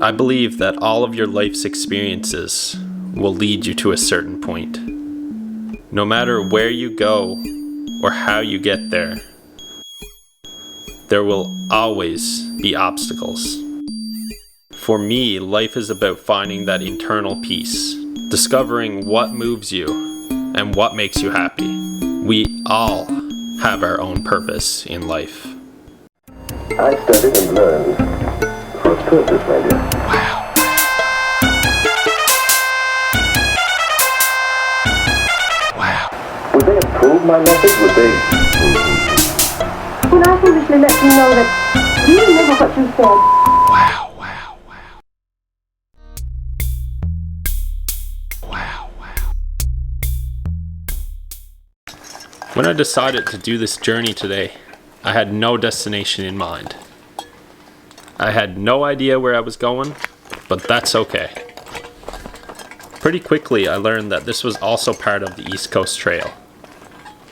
I believe that all of your life's experiences will lead you to a certain point. No matter where you go or how you get there, there will always be obstacles. For me, life is about finding that internal peace, discovering what moves you and what makes you happy. We all have our own purpose in life. I studied and learned for a purpose, my dear. Wow. Would they approve my message? Would they? When I foolishly let you know that you remember what you said. Wow. When I decided to do this journey today, I had no destination in mind. I had no idea where I was going, but that's okay. Pretty quickly I learned that this was also part of the East Coast Trail.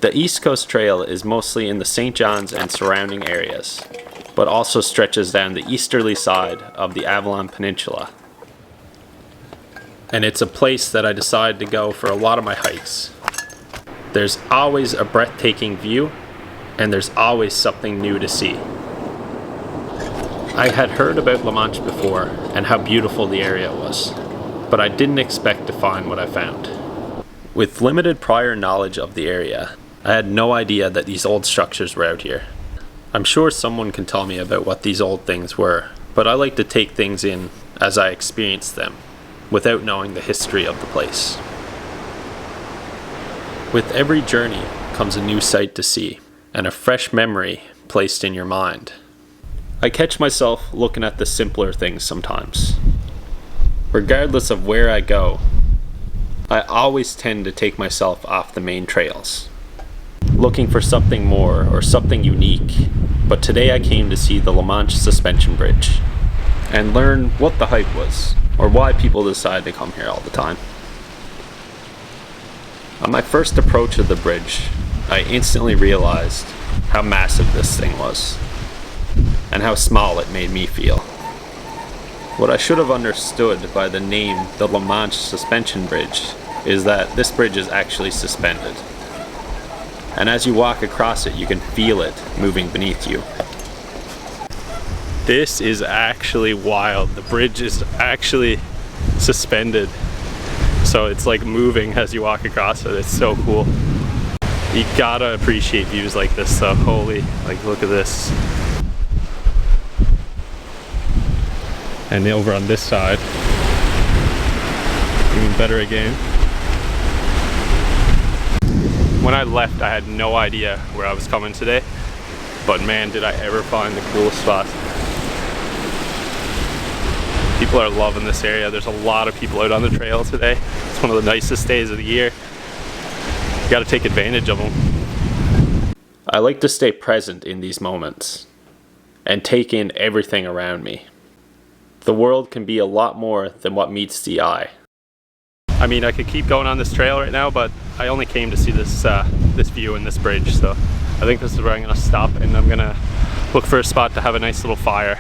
The East Coast Trail is mostly in the St. John's and surrounding areas, but also stretches down the easterly side of the Avalon Peninsula. And it's a place that I decided to go for a lot of my hikes. There's always a breathtaking view, and there's always something new to see. I had heard about La Manche before and how beautiful the area was, but I didn't expect to find what I found. With limited prior knowledge of the area, I had no idea that these old structures were out here. I'm sure someone can tell me about what these old things were, but I like to take things in as I experience them, without knowing the history of the place. With every journey comes a new sight to see, and a fresh memory placed in your mind. I catch myself looking at the simpler things sometimes. Regardless of where I go, I always tend to take myself off the main trails, looking for something more or something unique. But today I came to see the La Manche suspension bridge and learn what the hype was, or why people decide to come here all the time. On my first approach of the bridge, I instantly realized how massive this thing was, and how small it made me feel. What I should have understood by the name, the La Manche Suspension Bridge, is that this bridge is actually suspended. And as you walk across it, you can feel it moving beneath you. This is actually wild. The bridge is actually suspended. So it's like moving as you walk across it. It's so cool. You gotta appreciate views like this though. Holy, like look at this. And over on this side, even better again. When I left, I had no idea where I was coming today, but man, did I ever find the coolest spot. People are loving this area. There's a lot of people out on the trail today. It's one of the nicest days of the year. You gotta take advantage of them. I like to stay present in these moments and take in everything around me. The world can be a lot more than what meets the eye. I mean, I could keep going on this trail right now, but I only came to see this this view and this bridge, so I think this is where I'm gonna stop, and I'm gonna look for a spot to have a nice little fire.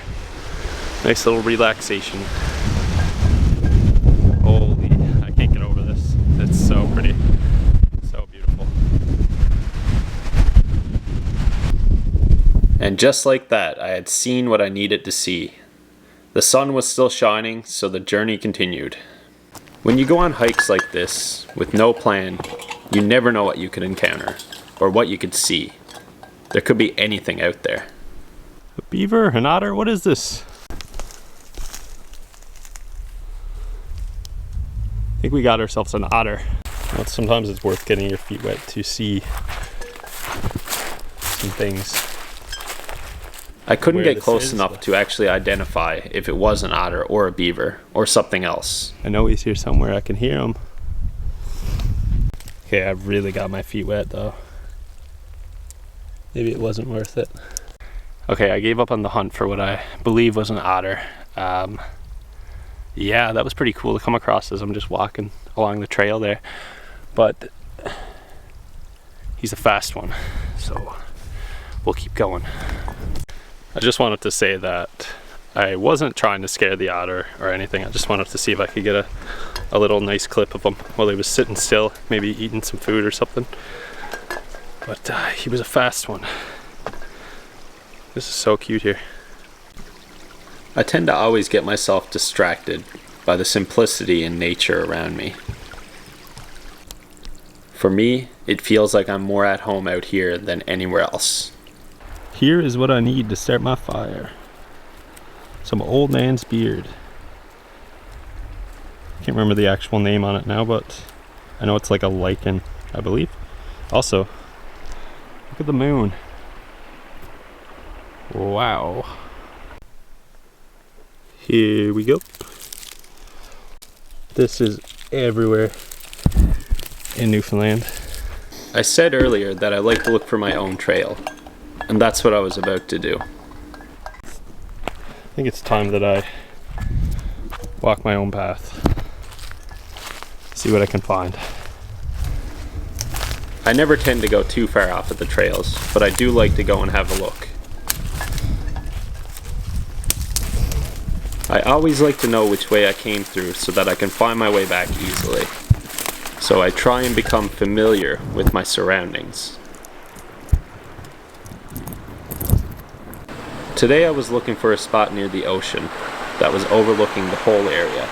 Nice little relaxation. Holy, I can't get over this. It's so pretty. So beautiful. And just like that, I had seen what I needed to see. The sun was still shining, so the journey continued. When you go on hikes like this, with no plan, you never know what you could encounter, or what you could see. There could be anything out there. A beaver? An otter? What is this? I think we got ourselves an otter. Well, sometimes it's worth getting your feet wet to see some things. I couldn't get close enough to actually identify if it was an otter or a beaver or something else. I know he's here somewhere. I can hear him. Okay, I really got my feet wet though. Maybe it wasn't worth it. Okay, I gave up on the hunt for what I believe was an otter. Yeah, that was pretty cool to come across as I'm just walking along the trail there. But he's a fast one, so we'll keep going. I just wanted to say that I wasn't trying to scare the otter or anything. I just wanted to see if I could get a little nice clip of him while he was sitting still, maybe eating some food or something. But he was a fast one. This is so cute here. I tend to always get myself distracted by the simplicity in nature around me. For me, it feels like I'm more at home out here than anywhere else. Here is what I need to start my fire. Some old man's beard. Can't remember the actual name on it now, but I know it's like a lichen, I believe. Also, look at the moon. Wow. Here we go. This is everywhere in Newfoundland. I said earlier that I like to look for my own trail, and that's what I was about to do. I think it's time that I walk my own path. See what I can find. I never tend to go too far off of the trails, but I do like to go and have a look. I always like to know which way I came through so that I can find my way back easily. So I try and become familiar with my surroundings. Today I was looking for a spot near the ocean that was overlooking the whole area.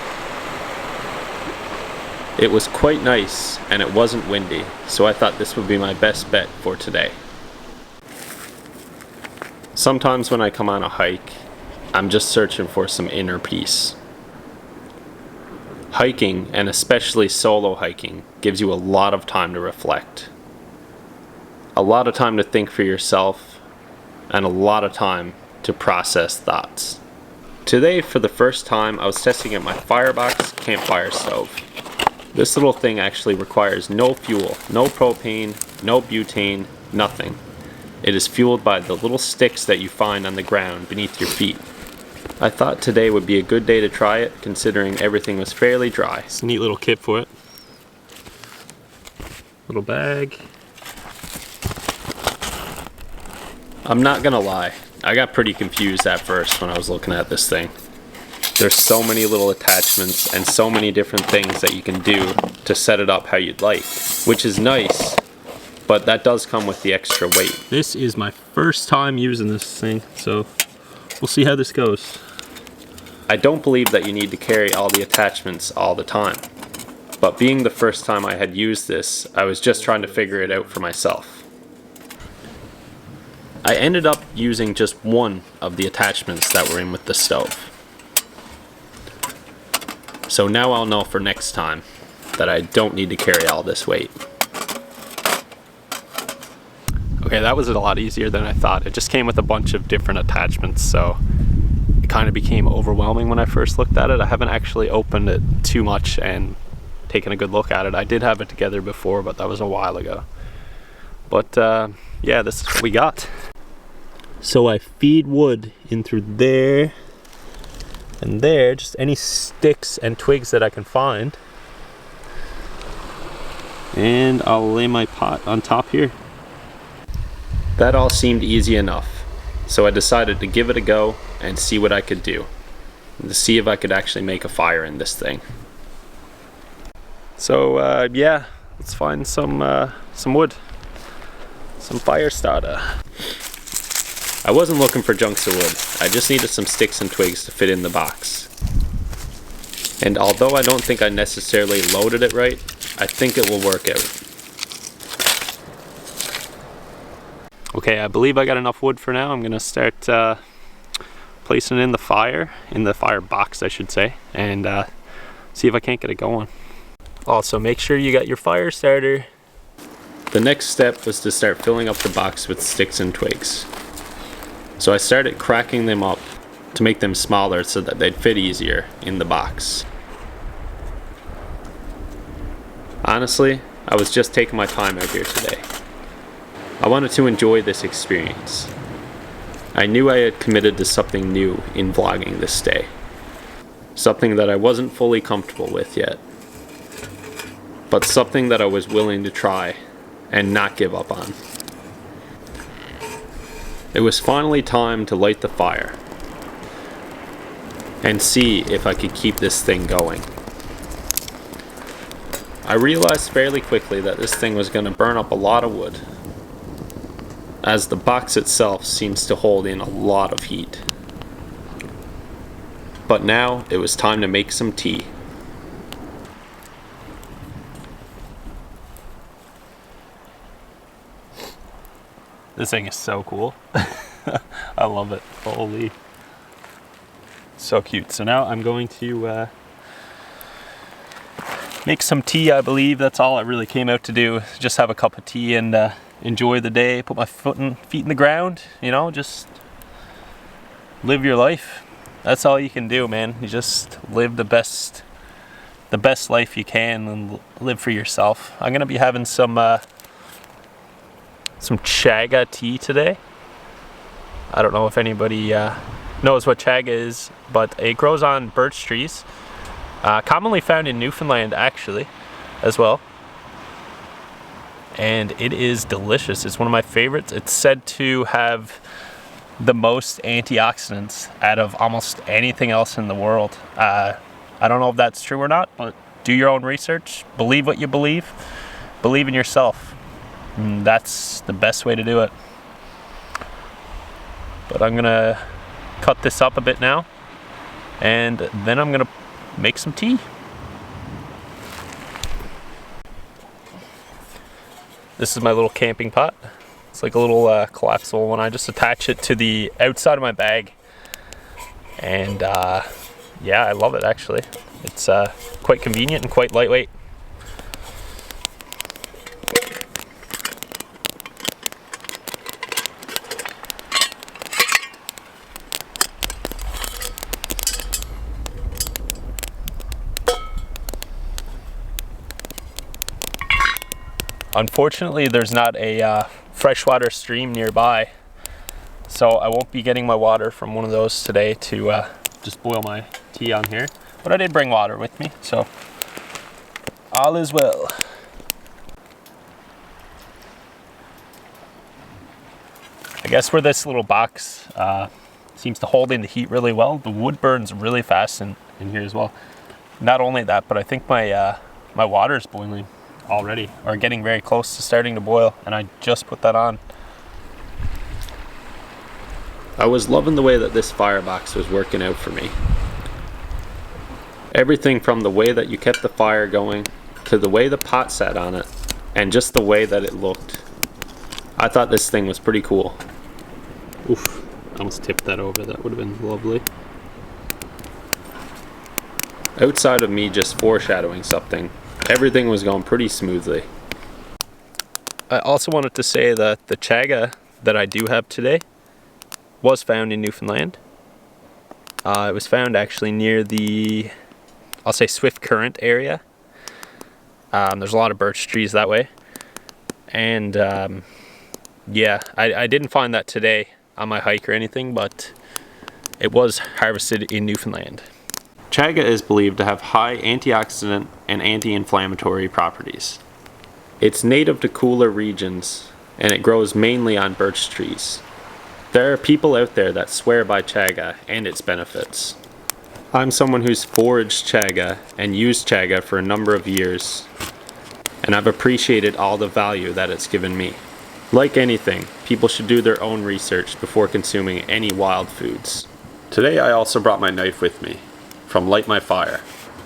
It was quite nice and it wasn't windy, so I thought this would be my best bet for today. Sometimes when I come on a hike, I'm just searching for some inner peace. Hiking, and especially solo hiking, gives you a lot of time to reflect. A lot of time to think for yourself, and a lot of time to process thoughts. Today, for the first time, I was testing out my Firebox campfire stove. This little thing actually requires no fuel, no propane, no butane, nothing. It is fueled by the little sticks that you find on the ground beneath your feet. I thought today would be a good day to try it, considering everything was fairly dry. It's a neat little kit for it. Little bag. I'm not gonna lie, I got pretty confused at first when I was looking at this thing. There's so many little attachments and so many different things that you can do to set it up how you'd like, which is nice, but that does come with the extra weight. This is my first time using this thing, so we'll see how this goes. I don't believe that you need to carry all the attachments all the time, but being the first time I had used this, I was just trying to figure it out for myself. I ended up using just one of the attachments that were in with the stove. So now I'll know for next time that I don't need to carry all this weight. Okay, that was a lot easier than I thought. It just came with a bunch of different attachments, so it kind of became overwhelming when I first looked at it. I haven't actually opened it too much and taken a good look at it. I did have it together before, but that was a while ago. But yeah, this is what we got. So I feed wood in through there and there, just any sticks and twigs that I can find. And I'll lay my pot on top here. That all seemed easy enough, so I decided to give it a go and see what I could do, and to see if I could actually make a fire in this thing. So yeah, let's find some wood, some fire starter. I wasn't looking for chunks of wood, I just needed some sticks and twigs to fit in the box. And although I don't think I necessarily loaded it right, I think it will work out. Okay, I believe I got enough wood for now. I'm gonna start placing it in the fire box I should say, and see if I can't get it going. Also, make sure you got your fire starter. The next step was to start filling up the box with sticks and twigs. So I started cracking them up to make them smaller so that they'd fit easier in the box. Honestly, I was just taking my time out here today. I wanted to enjoy this experience. I knew I had committed to something new in vlogging this day. Something that I wasn't fully comfortable with yet. But something that I was willing to try and not give up on. It was finally time to light the fire. and see if I could keep this thing going. I realized fairly quickly that this thing was going to burn up a lot of wood, as the box itself seems to hold in a lot of heat. But now it was time to make some tea. This thing is so cool. I love it. Holy. So cute. So now I'm going to make some tea, I believe. That's all I really came out to do. Just have a cup of tea and enjoy the day. Put my feet in the ground, you know, just live your life. That's all you can do, man. You just live the best life you can and live for yourself. I'm gonna be having some chaga tea today. I don't know if anybody knows what chaga is, but it grows on birch trees. Commonly found in Newfoundland, actually, as well. And it is delicious. It's one of my favorites. It's said to have the most antioxidants out of almost anything else in the world. I don't know if that's true or not, but do your own research. Believe what you believe. Believe in yourself. And that's the best way to do it. But I'm gonna cut this up a bit now, and then I'm gonna make some tea. This is my little camping pot. It's like a little collapsible one. I just attach it to the outside of my bag, and yeah, I love it actually. It's quite convenient and quite lightweight. Unfortunately, there's not a freshwater stream nearby, so I won't be getting my water from one of those today to just boil my tea on here. But I did bring water with me, so all is well. I guess where this little box seems to hold in the heat really well, the wood burns really fast in here as well. Not only that, but I think my my water is boiling already, or getting very close to starting to boil, and I just put that on. I was loving the way that this firebox was working out for me. Everything from the way that you kept the fire going, to the way the pot sat on it, and just the way that it looked. I thought this thing was pretty cool. Oof, I almost tipped that over. That would have been lovely. Outside of me just foreshadowing something, everything was going pretty smoothly. I also wanted to say that the chaga that I do have today was found in Newfoundland. It was found actually near the, I'll say, Swift Current area. There's a lot of birch trees that way. And yeah, I didn't find that today on my hike or anything, but it was harvested in Newfoundland. Chaga is believed to have high antioxidant and anti-inflammatory properties. It's native to cooler regions, and it grows mainly on birch trees. There are people out there that swear by chaga and its benefits. I'm someone who's foraged chaga and used chaga for a number of years, and I've appreciated all the value that it's given me. Like anything, people should do their own research before consuming any wild foods. Today I also brought my knife with me, from Light My Fire.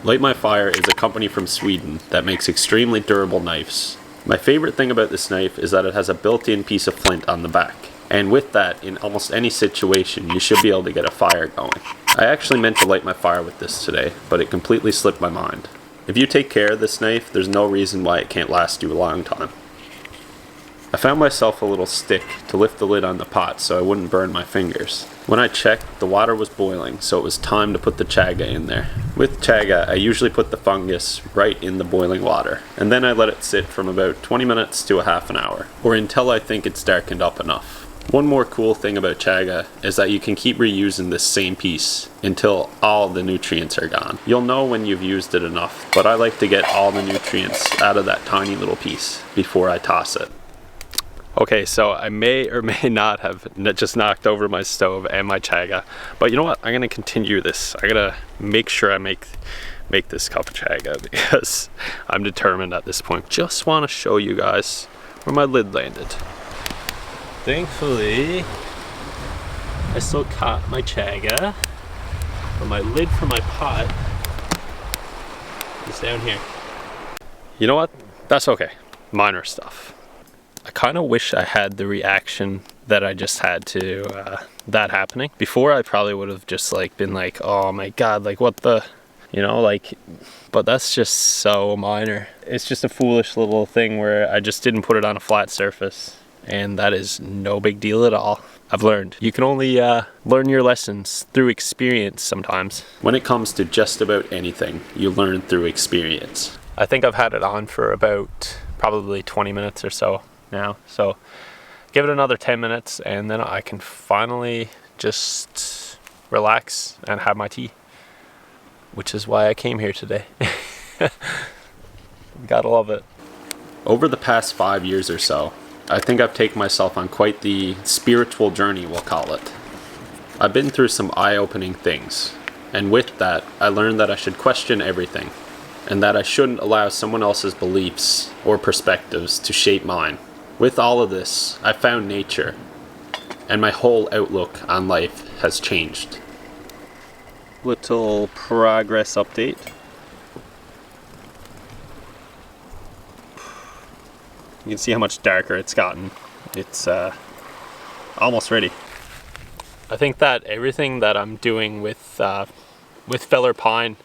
Light My Fire is a company from Sweden that makes extremely durable knives. My favorite thing about this knife is that it has a built-in piece of flint on the back. And with that, in almost any situation, you should be able to get a fire going. I actually meant to light my fire with this today, but it completely slipped my mind. If you take care of this knife, there's no reason why it can't last you a long time. I found myself a little stick to lift the lid on the pot so I wouldn't burn my fingers. When I checked, the water was boiling, so it was time to put the chaga in there. With chaga, I usually put the fungus right in the boiling water, and then I let it sit from about 20 minutes to a half an hour, or until I think it's darkened up enough. One more cool thing about chaga is that you can keep reusing this same piece until all the nutrients are gone. You'll know when you've used it enough, but I like to get all the nutrients out of that tiny little piece before I toss it. Okay, so I may or may not have just knocked over my stove and my chaga, but you know what? I'm gonna continue this. I gotta make sure I make this cup of chaga because I'm determined at this point. Just want to show you guys where my lid landed. Thankfully, I still caught my chaga, but my lid for my pot is down here. You know what? That's okay. Minor stuff. I kind of wish I had the reaction that I just had to that happening. Before, I probably would have just like been like, oh my god, like what the, you know, like, but that's just so minor. It's just a foolish little thing where I just didn't put it on a flat surface, and that is no big deal at all. I've learned. You can only learn your lessons through experience sometimes. When it comes to just about anything, you learn through experience. I think I've had it on for about probably 20 minutes or so now, so give it another 10 minutes and then I can finally just relax and have my tea, which is why I came here today. Gotta love it. Over the past 5 years or so, I think I've taken myself on quite the spiritual journey, we'll call it. I've been through some eye-opening things, and with that, I learned that I should question everything, and that I shouldn't allow someone else's beliefs or perspectives to shape mine. With all of this, I found nature, and my whole outlook on life has changed. Little progress update. You can see how much darker it's gotten. It's almost ready. I think that everything that I'm doing with feller pine,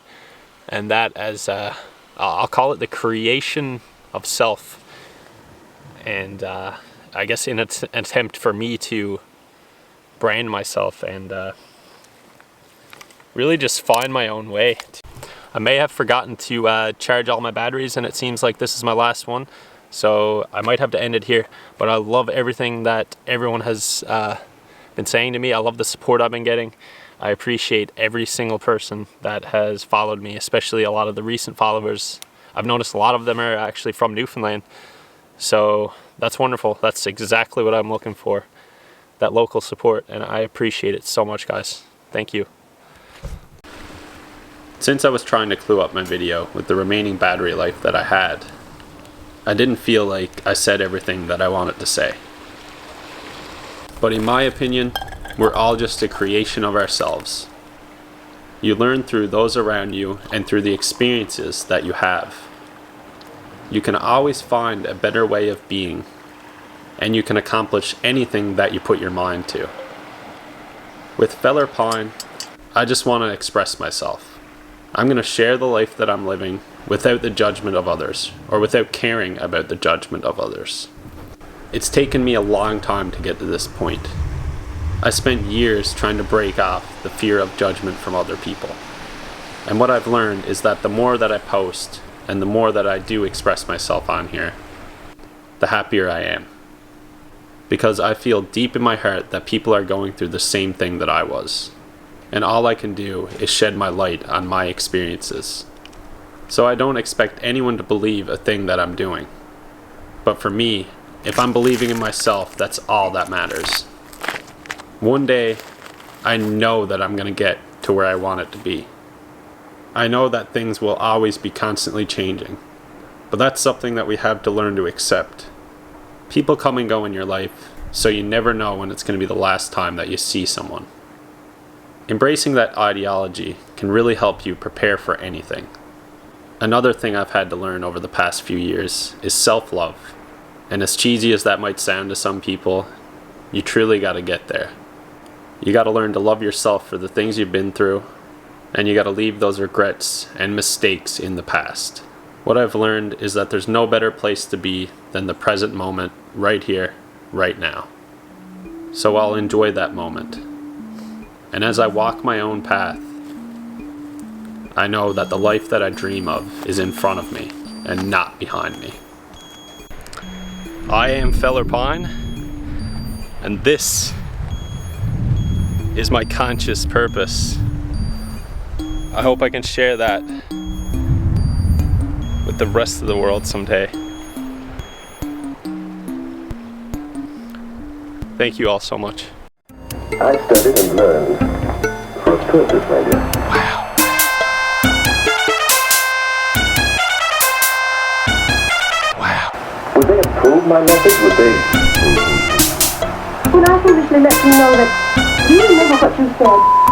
and that as I'll call it the creation of self, and I guess in an attempt for me to brand myself and really just find my own way. I may have forgotten to charge all my batteries, and it seems like this is my last one, so I might have to end it here. But I love everything that everyone has been saying to me. I love the support I've been getting. I appreciate every single person that has followed me, especially a lot of the recent followers. I've noticed a lot of them are actually from Newfoundland. So that's wonderful. That's exactly what I'm looking for, that local support, and I appreciate it so much, guys. Thank you. Since I was trying to clue up my video with the remaining battery life that I had, I didn't feel like I said everything that I wanted to say. But in my opinion, we're all just a creation of ourselves. You learn through those around you and through the experiences that you have. You can always find a better way of being, and you can accomplish anything that you put your mind to. With feller pine, I just want to express myself. I'm going to share the life that I'm living without the judgment of others, or without caring about the judgment of others. It's taken me a long time to get to this point. I spent years trying to break off the fear of judgment from other people. And what I've learned is that the more that I post, and the more that I do express myself on here, the happier I am. Because I feel deep in my heart that people are going through the same thing that I was. And all I can do is shed my light on my experiences. So I don't expect anyone to believe a thing that I'm doing. But for me, if I'm believing in myself, that's all that matters. One day, I know that I'm going to get to where I want it to be. I know that things will always be constantly changing, but that's something that we have to learn to accept. People come and go in your life, so you never know when it's going to be the last time that you see someone. Embracing that ideology can really help you prepare for anything. Another thing I've had to learn over the past few years is self-love. And as cheesy as that might sound to some people, you truly got to get there. You got to learn to love yourself for the things you've been through, and you got to leave those regrets and mistakes in the past. What I've learned is that there's no better place to be than the present moment, right here, right now. So I'll enjoy that moment. And as I walk my own path, I know that the life that I dream of is in front of me and not behind me. I am Feller Pine, and this is my conscious purpose. I hope I can share that with the rest of the world someday. Thank you all so much. I studied and learned for a purpose, my dear. Would they approve my method? Would they? When I foolishly let them know that you remember what you said,